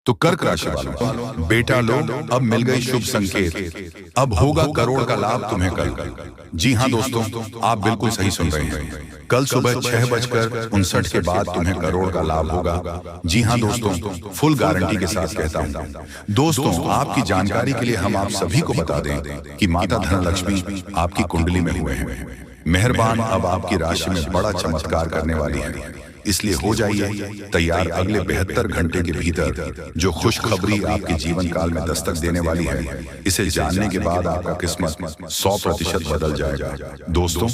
तो कर्क राशि वालों, बेटा लो, अब मिल गई शुभ संकेत, अब होगा करोड़ का लाभ तुम्हें कल। जी हाँ दोस्तों, आप बिल्कुल सही सुन रहे हैं। कल सुबह 6:59 के बाद तुम्हें करोड़ का लाभ होगा। जी हाँ दोस्तों, फुल गारंटी के साथ कहता हूँ। दोस्तों, आपकी जानकारी के लिए हम आप सभी को बता दें कि माता धनलक्ष्मी आपकी कुंडली में हुए हैं मेहरबान। अब आपकी राशि में बड़ा चमत्कार करने वाली है, इसलिए हो जाइए तैयार। अगले 72 घंटे के भीतर जो खुशखबरी आपके जीवन काल में दस्तक देने वाली है, इसे जानने के बाद आपका किस्मत 100% बदल जाएगा। दोस्तों,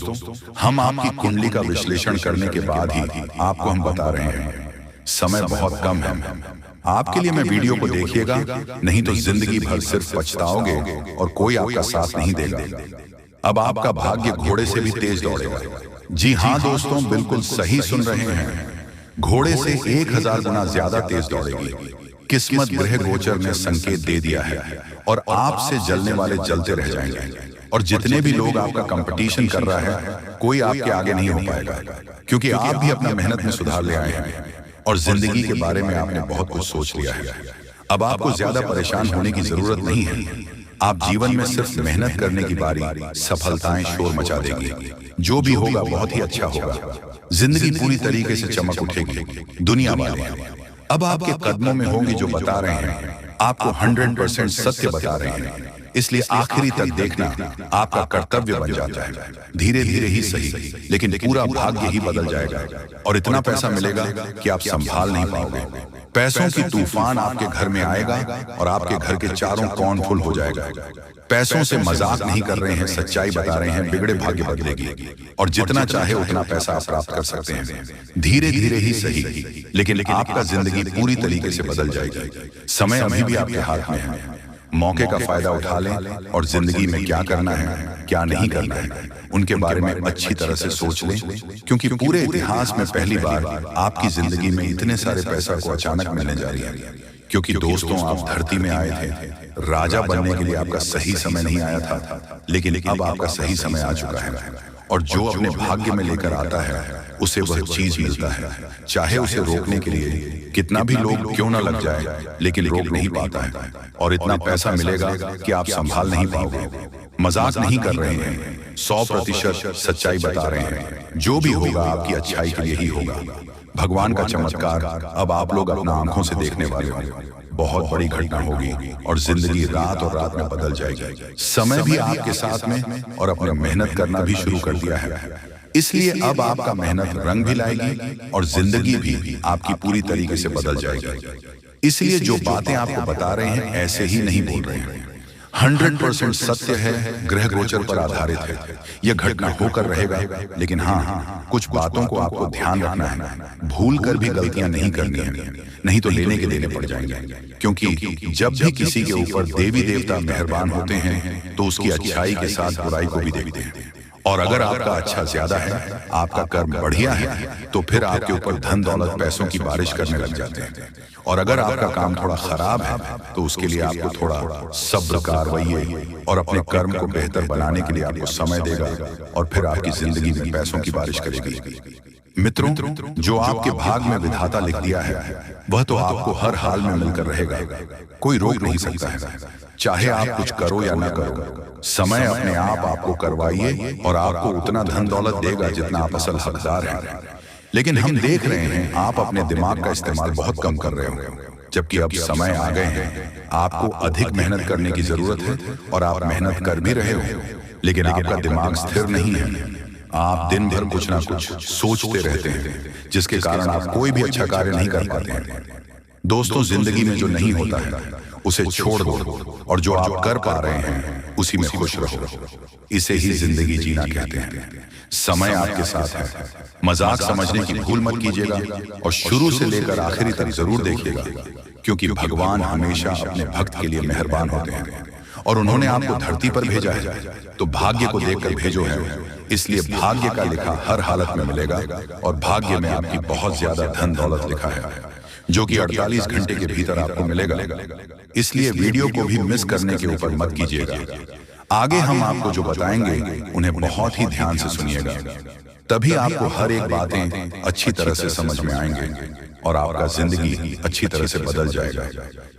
हम आपकी कुंडली का विश्लेषण करने के बाद ही आपको हम बता रहे हैं। समय बहुत कम है, आपके लिए मैं वीडियो को देखिएगा, नहीं तो जिंदगी भर सिर्फ पछताओगे और कोई आपका साथ नहीं देगा। अब आपका भाग्य घोड़े से भी तेज दौड़ेगा। जी हाँ दोस्तों, बिल्कुल सही सुन रहे हैं, घोड़े से 1000 गुना ज्यादा तेज दौड़ेगी। किस्मत ग्रह गोचर ने संकेत दे दिया है और आपसे जलने वाले जलते रह जाएंगे। और जितने भी लोग आपका कंपटीशन कर रहा है, कोई आपके आगे नहीं हो पाएगा, क्योंकि आप भी अपना मेहनत में सुधार ले आए हैं और जिंदगी के बारे में आपने बहुत कुछ सोच लिया है। अब आपको ज्यादा परेशान होने की जरूरत नहीं है। आप जीवन में सिर्फ मेहनत करने की बारी, सफलताएं शोर मचा देगी। जो भी होगा बहुत ही अच्छा होगा, जिंदगी पूरी तरीके से चमक उठेगी। दुनिया वाले अब आपके कदमों में होंगे, जो बता रहे हैं आपको 100% सत्य बता रहे हैं, इसलिए आखिरी तक देखना आपका कर्तव्य बन जाता है। धीरे धीरे ही सही, लेकिन पूरा भाग्य ही बदल जाएगा और इतना पैसा मिलेगा कि आप संभाल नहीं पाओगे। पैसों की तूफान आपके घर में आएगा और आपके घर के चारों कौन फुल हो जाएगा। पैसों से मजाक नहीं कर रहे हैं, सच्चाई बता रहे हैं। बिगड़े भाग्य बदलेगी और जितना चाहे उतना पैसा आप प्राप्त कर सकते हैं। धीरे धीरे ही सही, लेकिन आपका जिंदगी पूरी तरीके से बदल जाएगी। समय अभी भी आपके हाथ में है, मौके का फायदा उठा लें और जिंदगी में क्या करना है, क्या नहीं करना है, उनके बारे में अच्छी तरह से सोच लें, क्योंकि पूरे इतिहास में पहली बार आपकी जिंदगी में इतने सारे पैसा को अचानक मिलने जा रही है। क्योंकि दोस्तों, आप धरती में आए थे, राजा बनने के लिए आपका सही समय नहीं आया था, लेकिन अब आपका सही समय आ चुका है। और जो अपने भाग्य में लेकर आता है, उसे वह चीज मिलता है, चाहे उसे रोकने के लिए कितना भी लोग क्यों ना लग जाए, लेकिन रोक नहीं पाता है। और इतना पैसा मिलेगा कि आप संभाल नहीं पाओगे। मजाक नहीं कर रहे हैं, 100% सच्चाई बता रहे हैं। जो भी होगा आपकी अच्छाई के लिए ही होगा। भगवान का चमत्कार अब आप लोग अपना आंखों से देखने वाले हो। बहुत बड़ी घटना होगी और जिंदगी रात और रात में बदल जाएगी। समय भी आपके साथ में और अपने मेहनत करना भी शुरू कर दिया है, इसलिए अब आपका मेहनत रंग भी लाएगी और जिंदगी भी आपकी पूरी तरीके से बदल जाएगी। इसलिए जो बातें आपको बता रहे हैं, ऐसे ही नहीं बोल रहे हैं, 100% सत्य है, ग्रह गोचर पर आधारित है। यह घटना होकर रहेगा, लेकिन हाँ, कुछ बातों को आपको ध्यान रखना है। भूल कर भी गलतियां नहीं करनी है, नहीं तो लेने के देने पड़ जाएंगे। क्योंकि जब भी किसी के ऊपर देवी देवता मेहरबान होते हैं, तो उसकी अच्छाई के साथ बुराई को भी देखते हैं। और अगर आपका अच्छा ज्यादा है, आपका कर्म बढ़िया है, तो फिर आपके ऊपर धन दौलत पैसों की बारिश करने लग जाते हैं। और अगर आपका काम थोड़ा खराब है, तो उसके लिए आपको थोड़ा सब्र का रवैये और अपने कर्म को बेहतर बनाने के लिए आपको समय देगा और फिर आपकी जिंदगी में पैसों की बारिश करेगी। मित्रों, जो आपके भाग में विधाता लिख दिया है, वह तो आपको हर हाल में मिलकर रहेगा, कोई रोक नहीं सकता है। चाहे आप कुछ करो या ना करो, समय अपने आप आपको करवाइए और आपको उतना धन दौलत देगा जितना आप असल हकदार हैं। लेकिन हम देख रहे हैं आप अपने दिमाग का इस्तेमाल बहुत कम कर रहे हो, जबकि अब समय आ गए हैं, आपको अधिक मेहनत करने की जरूरत है। और आप मेहनत कर भी रहे हो, लेकिन आपका दिमाग स्थिर नहीं है। आप दिन भर कुछ ना कुछ सोचते रहते हैं, जिसके कारण आप कोई भी अच्छा कार्य नहीं कर पाते हैं। दोस्तों, जिंदगी में जो नहीं होता है उसे छोड़ दो और जो आप कर पा रहे हैं उसी में खुश रहो। इसे ही जिंदगी जीना कहते हैं। समय आपके साथ है, मजाक समझने की भूल मत कीजिएगा और शुरू से लेकर आखिरी तक जरूर देखिएगा, क्योंकि भगवान हमेशा अपने भक्त के लिए मेहरबान होते हैं। और उन्होंने आपको धरती पर भेजा है, तो भाग्य को देखकर भेजो है, इसलिए भाग्य का लिखा हर हालत में मिलेगा। और भाग्य में आपकी बहुत ज्यादा धन दौलत लिखा है, जो कि 48 घंटे के भीतर आपको मिलेगा। इसलिए वीडियो को भी मिस करने के ऊपर मत कीजिएगा। आगे हम आपको जो बताएंगे उन्हें बहुत ही ध्यान से सुनिएगा, तभी आपको हर एक बातें अच्छी तरह से समझ में आएंगे। और आपका जिंदगी अच्छी तरह से बदल जाएगा।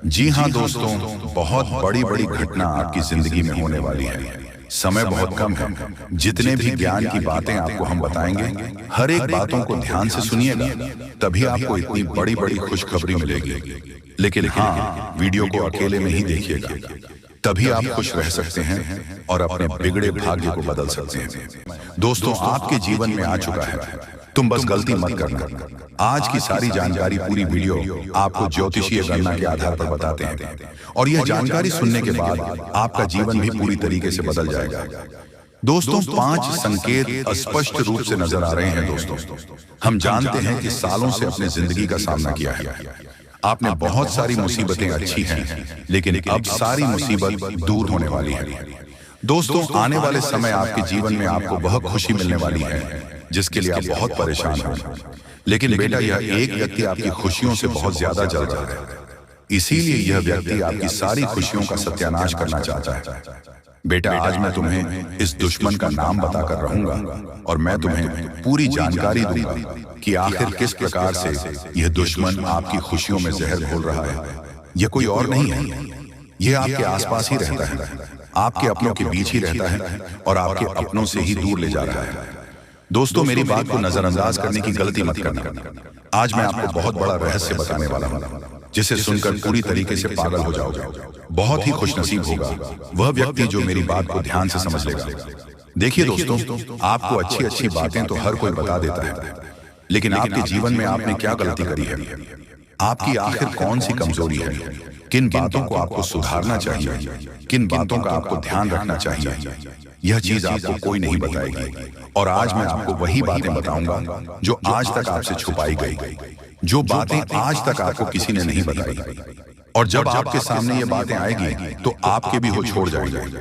जी हाँ दोस्तों, बहुत बड़ी बड़ी घटना आपकी जिंदगी में होने वाली है। समय बहुत कम है। जितने भी ज्ञान की बातें आपको हम बताएंगे, हर एक बातों को ध्यान से सुनिएगा, तभी आपको इतनी बड़ी बड़ी खुशखबरी मिलेगी। लेकिन हाँ, वीडियो को अकेले में ही देखिएगा, तभी आप खुश रह सकते हैं और अपने बिगड़े भाग्य को बदल सकते हैं। दोस्तों, आपके जीवन में आ चुका है, तुम बस गलती मत करना। आज की सारी जानकारी, पूरी वीडियो आपको ज्योतिषीय गणना के आधार पर बताते हैं, और यह जानकारी सुनने के बाद आपका जीवन भी पूरी तरीके से बदल जाएगा। दोस्तों, 5 संकेत स्पष्ट रूप से नजर आ रहे हैं। दोस्तों, हम जानते हैं कि सालों से अपने जिंदगी का सामना किया है। आपने बहुत सारी मुसीबतें अच्छी हैं, लेकिन अब सारी मुसीबत दूर होने वाली है। दोस्तों, आने वाले समय आपके जीवन में आपको वह खुशी मिलने वाली है जिसके लिए आप बहुत परेशान हैं। लेकिन बेटा, यह एक व्यक्ति आपकी खुशियों से बहुत ज्यादा जल रहा है, इसीलिए यह व्यक्ति आपकी सारी खुशियों का सत्यानाश करना चाहता है। बेटा, आज मैं तुम्हें इस दुश्मन का नाम बताकर रहूंगा, और मैं तुम्हें पूरी जानकारी दूंगा कि आखिर किस प्रकार से यह दुश्मन आपकी खुशियों में जहर घोल रहा है। यह कोई और नहीं है, यह आपके आसपास ही रहता है, आपके अपनों के बीच ही रहता है, और आपके अपनों से ही दूर ले जा रहा है। दोस्तों, मेरी बात को नजरअंदाज करने की गलती मत करना। आज मैं आपको बहुत बड़ा रहस्य बताने वाला हूँ, जिसे सुनकर पूरी तरीके से पागल हो जाओगे। बहुत ही खुशनसीब होगा वह व्यक्ति जो मेरी बात को ध्यान से समझ लेगा। देखिए दोस्तों, आपको अच्छी अच्छी बातें तो हर कोई बता देता है, लेकिन आपके जीवन में आपने क्या गलती करी है? आपकी आखिर कौन सी कमजोरी है? किन बातों को आपको सुधारना चाहिए? किन बातों का आपको ध्यान रखना चाहिए? यह चीज आपको कोई नहीं बताएगी, और आज मैं आपको वही बातें बताऊंगा जो आज तक आपसे छुपाई गई, जो बातें आज तक आपको किसी ने नहीं बताई। और जब आपके सामने ये बातें आएगी तो आपके भी हो छोड़ जाएंगे।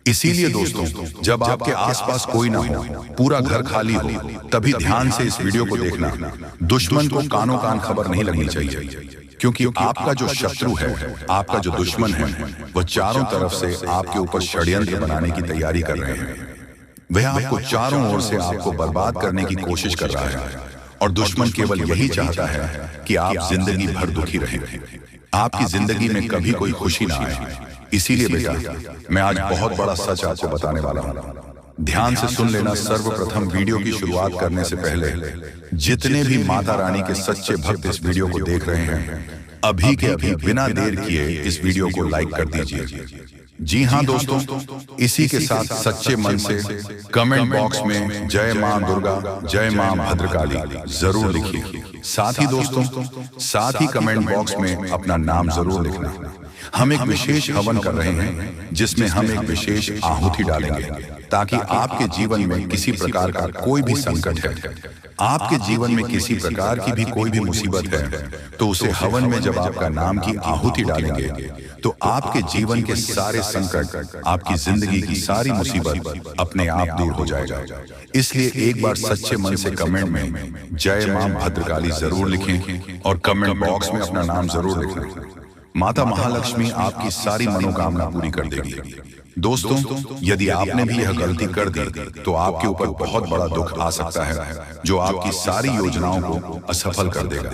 इसीलिए दोस्तों, जब आपके आसपास कोई ना हो, पूरा घर खाली हो, तभी ध्यान से इस वीडियो को देखना। दुश्मन को कानों कान खबर नहीं लगनी चाहिए, क्योंकि आपका जो शत्रु है, आपका जो दुश्मन है, वह चारों तरफ से आपके ऊपर षड्यंत्र बनाने की तैयारी कर रहे हैं। वह आपको चारों ओर से आपको बर्बाद करने की कोशिश कर रहा है, और दुश्मन केवल यही चाहता है कि आप जिंदगी भर दुखी रहें, आपकी जिंदगी में कभी कोई खुशी ना आए। इसीलिए बेटा, मैं आज बहुत बड़ा सच आपको बताने वाला हूँ। ध्यान से सुन लेना। सर्वप्रथम, वीडियो की शुरुआत करने से पहले जितने भी माता रानी के सच्चे भक्त इस वीडियो को देख रहे हैं, अभी के अभी बिना देर किए इस वीडियो को लाइक कर दीजिए। जी हाँ दोस्तों, इसी के साथ सच्चे मन से कमेंट बॉक्स में जय मां दुर्गा, जय मां भद्रकाली जरूर लिखिए। साथ ही दोस्तों, साथ ही कमेंट बॉक्स में अपना नाम जरूर लिखना। हम एक विशेष हवन कर रहे हैं, जिसमें हम एक विशेष आहुति डालेंगे, ताकि आपके जीवन में किसी प्रकार का कोई भी संकट है, आपके जीवन में किसी प्रकार की भी कोई भी मुसीबत है, तो उसे हवन में जब आपका नाम की आहुति डालेंगे, तो आपके जीवन के सारे संकट, आपकी जिंदगी की सारी मुसीबत अपने आप दूर हो जाएगा। इसलिए एक बार सच्चे मन से कमेंट में जय मां भद्रकाली जरूर लिखें, और कमेंट बॉक्स में अपना नाम जरूर लिखें। माता महालक्ष्मी आपकी सारी मनोकामना पूरी कर देगी। दोस्तों, यदि आपने भी यह गलती कर दी, तो आपके ऊपर बहुत बड़ा दुख आ सकता है, जो आपकी सारी योजनाओं को असफल कर देगा।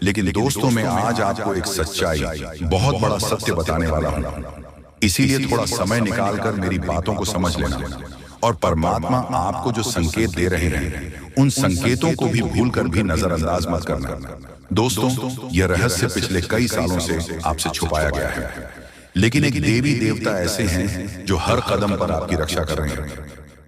लेकिन दोस्तों, मैं आज आपको एक सच्चाई, बहुत बड़ा सत्य बताने वाला हूँ। इसीलिए थोड़ा समय निकालकर मेरी बातों को समझ लेना, और परमात्मा आपको जो संकेत दे रहे हैं, उन संकेतों को भी भूलकर भी नजरअंदाज मत करना। दोस्तों, यह रहस्य पिछले कई सालों से आपसे छुपाया गया है, लेकिन एक देवी देवता ऐसे हैं जो हर कदम पर आपकी रक्षा कर रहे हैं।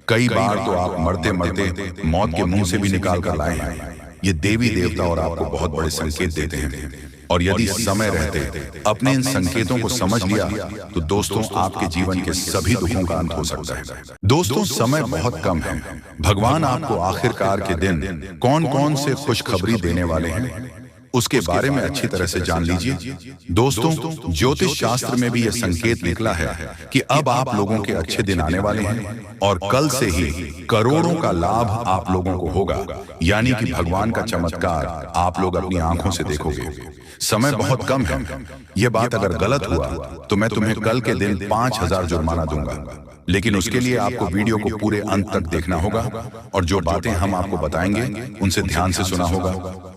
कई बार तो आप मरते मरते मौत के मुंह से भी निकाल कर लाए हैं। ये देवी देवता और आपको बहुत बड़े संकेत देते हैं, और यदि समय रहते अपने इन संकेतों को समझ लिया, तो दोस्तों, आपके जीवन के सभी दुखों का अंत हो सकता है। दोस्तों, समय बहुत कम है। भगवान आपको आखिरकार के दिन कौन कौन से खुशखबरी देने वाले हैं, उसके बारे में अच्छी तरह से जान लीजिए। दोस्तों, ज्योतिष शास्त्र में भी यह संकेत निकला है कि अब आप लोगों के अच्छे दिन आने वाले हैं, और कल से ही करोड़ों का लाभ आप लोगों को होगा। यानी कि भगवान का चमत्कार आप लोग अपनी आंखों से देखोगे। समय बहुत कम है। यह बात अगर गलत हुआ तो मैं तुम्हें कल के दिन 5000 जुर्माना दूंगा। लेकिन उसके लिए आपको वीडियो को पूरे अंत तक देखना होगा और जो बातें हम आपको बताएंगे उनसे ध्यान से सुना होगा,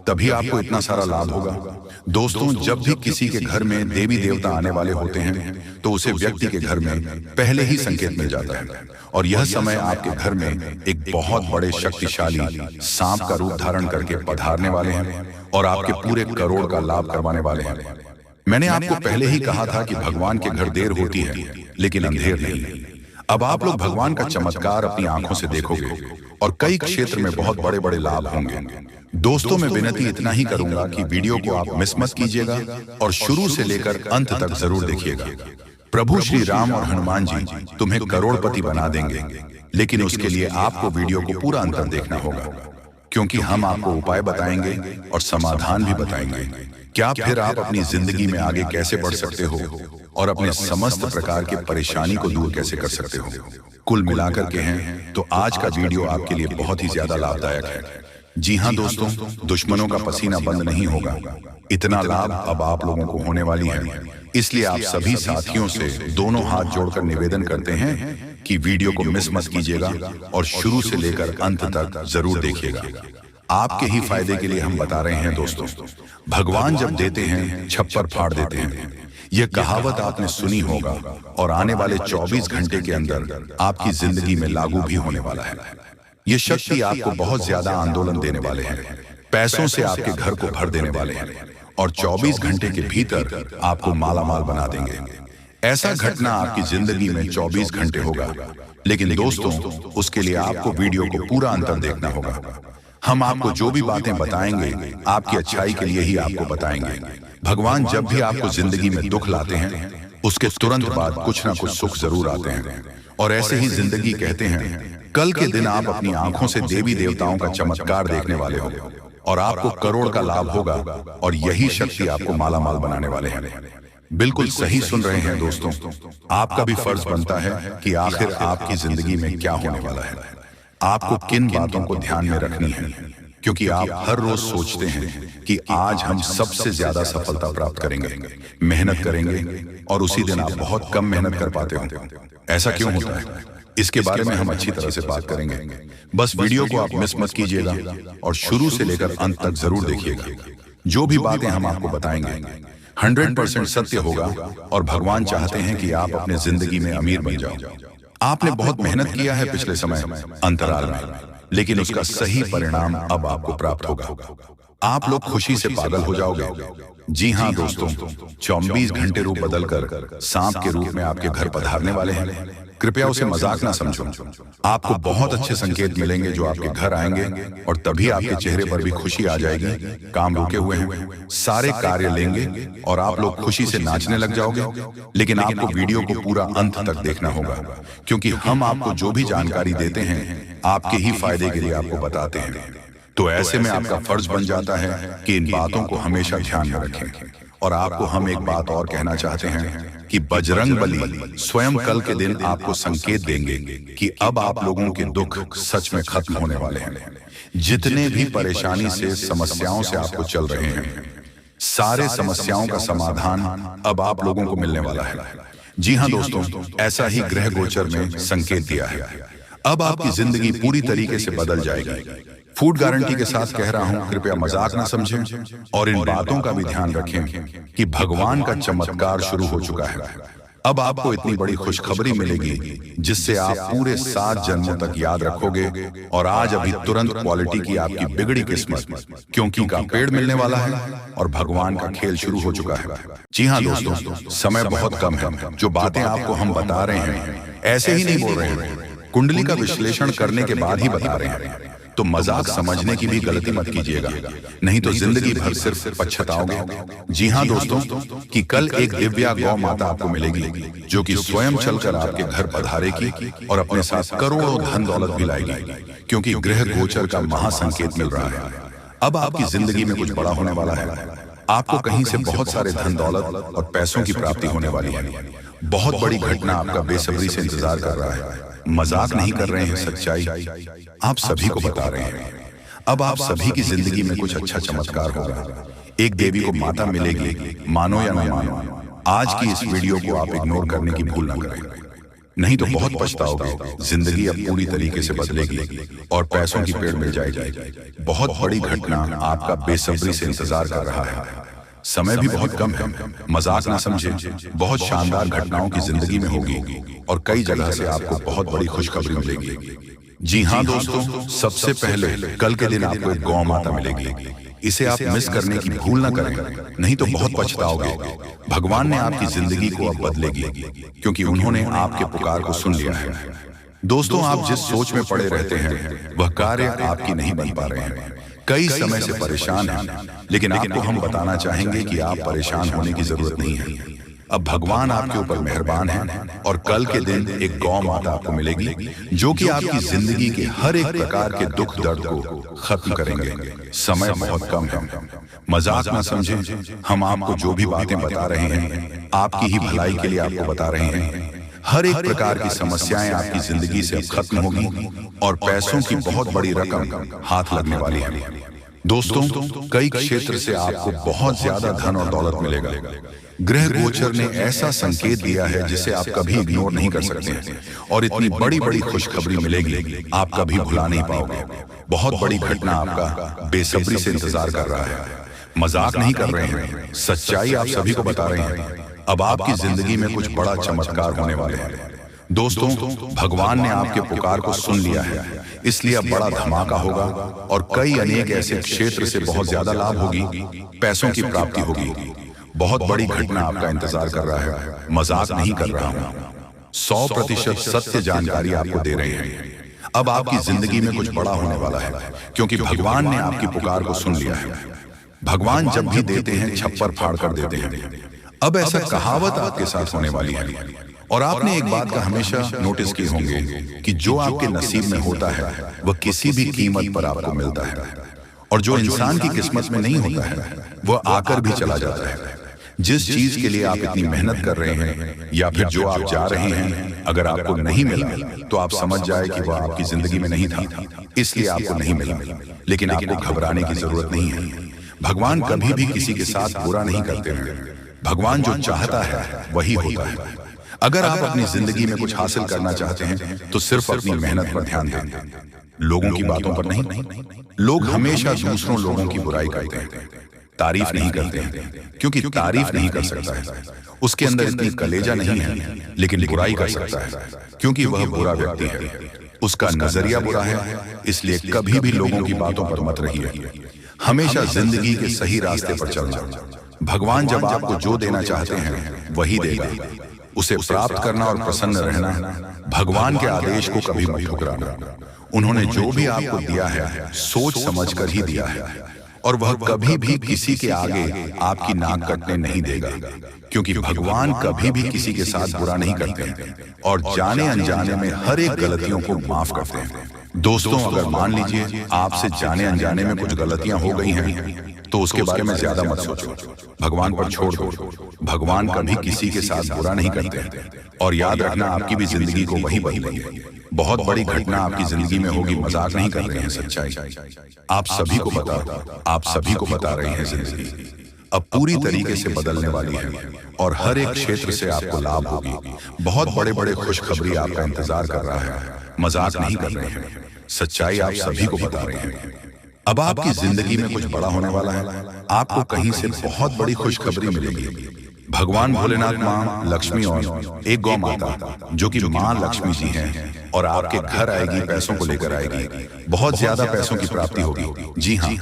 तभी आपको इतना सारा लाभ होगा। दोस्तों, जब भी किसी के घर में देवी देवता आने वाले होते हैं तो उसे व्यक्ति के घर में पहले ही संकेत मिल जाता है और यह समय आपके घर में एक बहुत बड़े शक्तिशाली सांप का रूप धारण करके पधारने वाले हैं और आपके पूरे करोड़ का लाभ करवाने वाले हैं। मैंने आपको पहले ही कहा था कि भगवान के घर देर होती है लेकिन अंधेर नहीं। अब आप लोग भगवान का चमत्कार अपनी आंखों से देखोगे और कई क्षेत्र में बहुत बड़े बड़े लाभ होंगे। दोस्तों, मैं विनती इतना ही करूंगा कि वीडियो को आप मिस मत कीजिएगा और शुरू से लेकर अंत तक जरूर देखिएगा। प्रभु श्री राम और हनुमान जी तुम्हें करोड़पति बना देंगे, लेकिन उसके लिए आपको वीडियो को पूरा अंत देखना होगा, क्योंकि हम आपको उपाय बताएंगे और समाधान भी बताएंगे। क्या फिर आप अपनी जिंदगी में आगे कैसे बढ़ सकते हो और अपने समस्त प्रकार के परेशानी को दूर कैसे कर सकते हो। कुल मिलाकर के हैं तो आज का वीडियो आपके लिए बहुत ही ज्यादा लाभदायक है। जी हाँ दोस्तों, दुश्मनों का पसीना बंद नहीं होगा। इतना लाभ अब आप लोगों को होने वाली है, इसलिए आप सभी साथियों से दोनों हाथ जोड़कर निवेदन करते हैं कि वीडियो को मिस मत कीजिएगा और शुरू से लेकर अंत तक जरूर देखिएगा। आपके ही फायदे के लिए हम बता रहे हैं दोस्तों। भगवान जब देते हैं छप्पर फाड़ देते हैं, यह कहावत आपने सुनी होगा और आने वाले 24 घंटे के अंदर आपकी जिंदगी में लागू भी होने वाला है। ये शक्ति आपको बहुत ज्यादा आंदोलन देने वाले हैं, पैसों से आपके घर को भर देने वाले हैं और 24 घंटे के भीतर आपको मालामाल बना देंगे। ऐसा घटना आपकी जिंदगी में 24 घंटे होगा, लेकिन दोस्तों उसके लिए आपको वीडियो को पूरा अंतर देखना होगा। हम आपको जो भी बातें बताएंगे आपकी अच्छाई के लिए ही आपको बताएंगे। भगवान जब भी आपको जिंदगी में दुख लाते हैं उसके तुरंत बाद कुछ ना कुछ सुख जरूर आते हैं और ऐसे ही जिंदगी कहते हैं। कल के दिन आप अपनी आंखों से देवी देवताओं का चमत्कार देखने वाले हो और आपको करोड़ का लाभ होगा और यही शक्ति आपको मालामाल बनाने वाले हैं। बिल्कुल सही सुन रहे हैं दोस्तों। आपका भी फर्ज बनता है कि आखिर आपकी जिंदगी में क्या होने वाला है, आपको किन बातों को ध्यान में रखनी है, क्योंकि आप हर रोज सोचते हैं कि आज हम सबसे ज्यादा सफलता प्राप्त करेंगे, मेहनत करेंगे और उसी दिन आप बहुत कम मेहनत कर पाते हो। ऐसा क्यों होता है, इसके बारे में हम अच्छी तरह से बात करेंगे। बस वीडियो को आप मिस मत कीजिएगा और शुरू से लेकर अंत तक जरूर देखिएगा। जो भी बातें हम आपको बताएंगे 100% सत्य होगा और भगवान चाहते हैं कि आप अपने जिंदगी में अमीर बन जाओ। आपने बहुत मेहनत किया है पिछले समय अंतराल में, लेकिन उसका सही परिणाम अब आपको प्राप्त होगा। आप लोग खुशी से पागल हो जाओगे। जी हाँ दोस्तों, 24 घंटे रूप बदलकर सांप के रूप में आपके घर पधारने वाले हैं। कृपया उसे मजाक ना समझो। आपको बहुत अच्छे संकेत मिलेंगे जो आपके घर आएंगे और तभी आपके चेहरे पर भी खुशी आ जाएगी। काम रुके हुए हैं, सारे कार्य लेंगे और आप लोग खुशी से नाचने लग जाओगे। लेकिन आपको वीडियो को पूरा अंत तक देखना होगा, क्योंकि हम आपको जो भी जानकारी देते हैं आपके ही फायदे के लिए आपको बताते हैं। तो ऐसे में आपका फर्ज बन जाता है कि इन बातों को हमेशा ध्यान में रखें। और आपको हम एक बात और कहना चाहते हैं कि बजरंग बली स्वयं कल के दिन आपको संकेत देंगे कि अब आप लोगों के दुख सच में खत्म होने वाले हैं। जितने भी परेशानी से समस्याओं से आपको चल रहे हैं, सारे समस्याओं का समाधान अब आप लोगों को मिलने वाला है। जी हाँ दोस्तों, ऐसा ही ग्रह गोचर में संकेत दिया है। अब आपकी जिंदगी पूरी तरीके से बदल जाएगी। फूड गारंटी के साथ कह रहा हूं, कृपया मजाक ना समझें और इन बातों का भी ध्यान रखें कि भगवान का चमत्कार शुरू हो चुका है। अब आपको इतनी बड़ी खुशखबरी मिलेगी जिससे आप पूरे 7 जन्मों तक याद रखोगे और आज अभी तुरंत क्वालिटी की आपकी बिगड़ी किस्मत क्योंकि का पेड़ मिलने वाला है और भगवान का खेल शुरू हो चुका है। जी हाँ दोस्तों, समय बहुत कम है। जो बातें आपको हम बता रहे हैं ऐसे ही नहीं बोल रहे हैं, कुंडली का विश्लेषण करने के बाद ही बता रहे हैं। तो मजाक समझने की भी गलती मत कीजिएगा, नहीं तो जिंदगी भर सिर्फ पछताओगे। जी हाँ दोस्तों, कि कल एक दिव्या गौ माता आपको मिलेगी जो कि स्वयं चलकर आपके घर पधारेगी और अपने साथ करोड़ों धन दौलत भी लाएगी, क्योंकि ग्रह गोचर का महासंकेत मिल रहा है। अब आपकी जिंदगी में कुछ बड़ा होने वाला है। आपको कहीं से बहुत सारे धन दौलत और पैसों की प्राप्ति होने वाली है। बहुत बड़ी घटना आपका बेसब्री से इंतजार कर रहा है। मजाक नहीं कर रहे हैं, सच्चाई आप सभी को बता रहे हैं। अब आप सभी की जिंदगी में कुछ अच्छा चमत्कार होगा। एक देवी को माता मिलेगी, मानो या न मानो। आज की इस वीडियो को आप इग्नोर करने की भूल ना करें, नहीं तो बहुत पछताओगे। जिंदगी अब पूरी तरीके से बदलेगी और पैसों की पेड़ मिल जाएगी। बहुत बड़ी घटना आपका बेसब्री से इंतजार कर रहा है। समय भी बहुत कम है, मजाक ना समझे। बहुत शानदार घटनाओं की जिंदगी में होगी और कई जगह से आपको बहुत बड़ी खुशखबरी मिलेगी। जी हाँ दोस्तों, सबसे पहले कल के दिन आपको एक गौ माता मिलेगी। इसे आप मिस करने की भूल ना करें, नहीं तो बहुत पछताओगे। भगवान ने आपकी जिंदगी को अब बदलेगी, क्योंकि उन्होंने आपके पुकार को सुन लिया है। दोस्तों, आप जिस सोच में पड़े रहते हैं वह कार्य आपकी नहीं बन पा रहे हैं। कई समय से परेशान हैं, लेकिन आपको हम बताना चाहेंगे कि आप परेशान होने की जरूरत नहीं है। अब भगवान आपके ऊपर मेहरबान है और कल के दिन एक गौ माता आपको मिलेगी, जो कि आपकी जिंदगी के हर एक प्रकार के दुख दर्द को खत्म करेंगे। समय बहुत कम है, मजाक ना समझें। हम आपको जो भी बातें बता रहे हैं आपकी ही भलाई के लिए आपको बता रहे हैं। हर एक प्रकार की समस्याएं आपकी जिंदगी से अब खत्म होगी और पैसों की बहुत बड़ी रकम हाथ लगने वाली है। दोस्तों, कई क्षेत्र से आपको बहुत ज्यादा धन और दौलत मिलेगा। ग्रह गोचर ने ऐसा संकेत दिया है जिसे आप कभी इग्नोर नहीं कर सकते और इतनी बड़ी बड़ी खुशखबरी मिलेगी आप कभी भुला नहीं पाओगे। बहुत बड़ी घटना आपका बेसब्री से इंतजार कर रहा है। मजाक नहीं कर रहे हैं, सच्चाई आप सभी को बता रहे हैं। अब आपकी जिंदगी में कुछ बड़ा चमत्कार होने वाले हैं। दोस्तों, भगवान ने आपके पुकार को सुन लिया है, इसलिए अब बड़ा धमाका होगा और कई अनेक ऐसे क्षेत्र से बहुत ज्यादा लाभ होगी, पैसों की प्राप्ति होगी। बहुत बड़ी घटना आपका इंतजार कर रहा है, मजाक नहीं कर रहा हूं। 100% सत्य जानकारी आपको दे रहे हैं। अब आपकी जिंदगी में कुछ बड़ा होने वाला है, क्योंकि भगवान ने आपकी पुकार को सुन लिया है। भगवान जब भी देते हैं छप्पर फाड़ कर देते हैं। अब ऐसा कहावत आपके साथ होने वाली है। और आपने एक बात का हमेशा नोटिस किए होंगे कि जो आपके नसीब में होता है वह किसी भी कीमत पर आपको मिलता है, और जो इंसान की किस्मत में नहीं होता है वह आकर भी चला जाता है। जिस चीज के लिए आप इतनी मेहनत कर रहे हैं या फिर जो आप जा रहे हैं, अगर आपको नहीं मिला तो आप समझ जाए कि वह आपकी जिंदगी में नहीं था, इसलिए आपको नहीं मिला। लेकिन आपको घबराने की जरूरत नहीं है। भगवान कभी भी किसी के साथ बुरा नहीं करते हैं। भगवान जो चाहता है वही होता है। अगर आप अपनी जिंदगी में कुछ हासिल करना चाहते हैं तो सिर्फ अपनी मेहनत पर ध्यान दें, लोगों की बातों पर नहीं। लोग हमेशा दूसरों लोगों की बुराई करते हैं, तारीफ नहीं करते हैं, क्योंकि तारीफ नहीं कर सकता है, उसके अंदर इतनी कलेजा नहीं है। लेकिन बुराई कर सकता है, क्योंकि वह बुरा व्यक्ति है, उसका नजरिया बुरा है। इसलिए कभी भी लोगों की बातों पर मत रहिए, हमेशा जिंदगी के सही रास्ते पर चलना। भगवान जब आपको जो देना चाहते हैं वही देगा। उसे प्राप्त करना और प्रसन्न रहना, भगवान के आदेश को कभी मत ठुकराना। उन्होंने जो भी आपको दिया है सोच समझ कर ही दिया है, और वह कभी भी किसी के आगे आपकी नाक कटने नहीं देगा, क्योंकि भगवान कभी भी किसी के साथ बुरा नहीं करते हैं और जाने अनजाने में हर एक गलतियों को माफ करते हैं। दोस्तों, अगर मान लीजिए आपसे जाने अनजाने में कुछ गलतियां हो गई हैं तो उसके बारे में ज्यादा मत सोचो, भगवान पर छोड़ दो। भगवान कभी किसी के साथ बुरा नहीं करते, और याद रखना आपकी भी जिंदगी को वही बदलेंगे। बहुत बड़ी घटना आपकी जिंदगी में होगी, मजाक नहीं कर रहे हैं, सच्चाई आप सभी को बता रहे हैं। जिंदगी अब पूरी तरीके से बदलने वाली है और हर एक क्षेत्र से आपको लाभ होगी। बहुत बड़े बड़े खुशखबरी आपका इंतजार कर रहा है, मजाक नहीं कर रहे हैं, सच्चाई आप सभी को बता रहे हैं। अब आपकी जिंदगी में कुछ बड़ा होने वाला है, आपको कहीं से बहुत बड़ी खुशखबरी मिलेगी। भगवान भोलेनाथ, माँ लक्ष्मी और एक गौ माता जो कि माँ लक्ष्मी जी हैं, और आपके घर आएगी, पैसों को लेकर आएगी। बहुत ज्यादा पैसों की प्राप्ति होगी। जी हाँ,